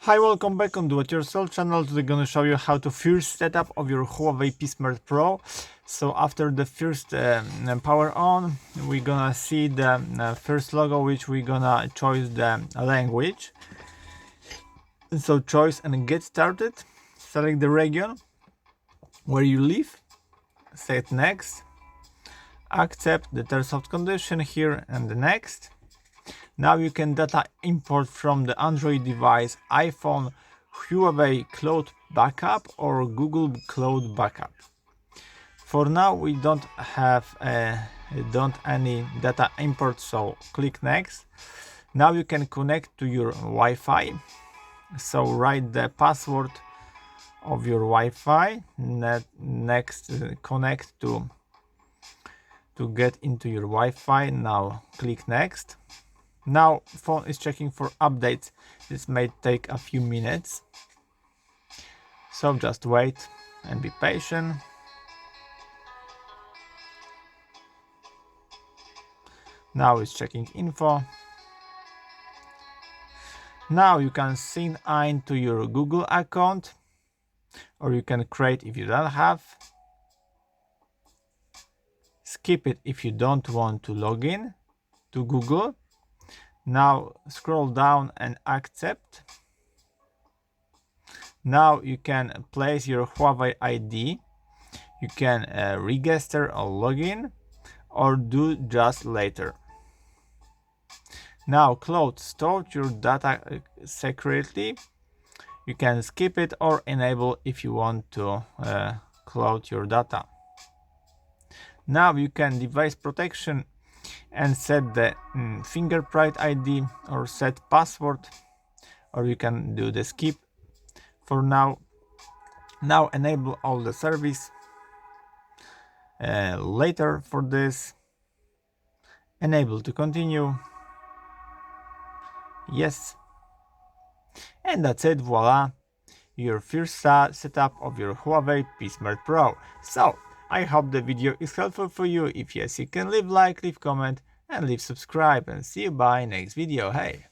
Hi, welcome back on Do It Yourself channel. Today I'm gonna show you how to first setup of your Huawei P Smart Pro. So after the first power on, we're gonna see the first logo, which we're gonna choose the language. So choice and get started. Select the region where you live. Set next. Accept the terms of condition here and the next. Now you can data import from the Android device, iPhone, Huawei Cloud Backup or Google Cloud Backup. For now we don't have any data import, so click next. Now you can connect to your Wi-Fi. So write the password of your Wi-Fi. Next connect to get into your Wi-Fi. Now click next. Now phone is checking for updates. This may take a few minutes, so just wait and be patient. Now it's checking info. Now you can sign in to your Google account, or you can create if you don't have. Skip it if you don't want to log in to Google. Now scroll down and accept. Now you can place your Huawei ID. You can register or login, or do just later. Now cloud store your data secretly. You can skip it or enable if you want to cloud your data. Now you can device protection and set the fingerprint ID or set password, or you can do the skip for now. Now enable all the service later for this. Enable to continue. Yes. And that's it, voila, your first setup of your Huawei P Smart Pro. So I hope the video is helpful for you. If yes, you can leave like, leave comment and leave subscribe, and see you by next video. Hey.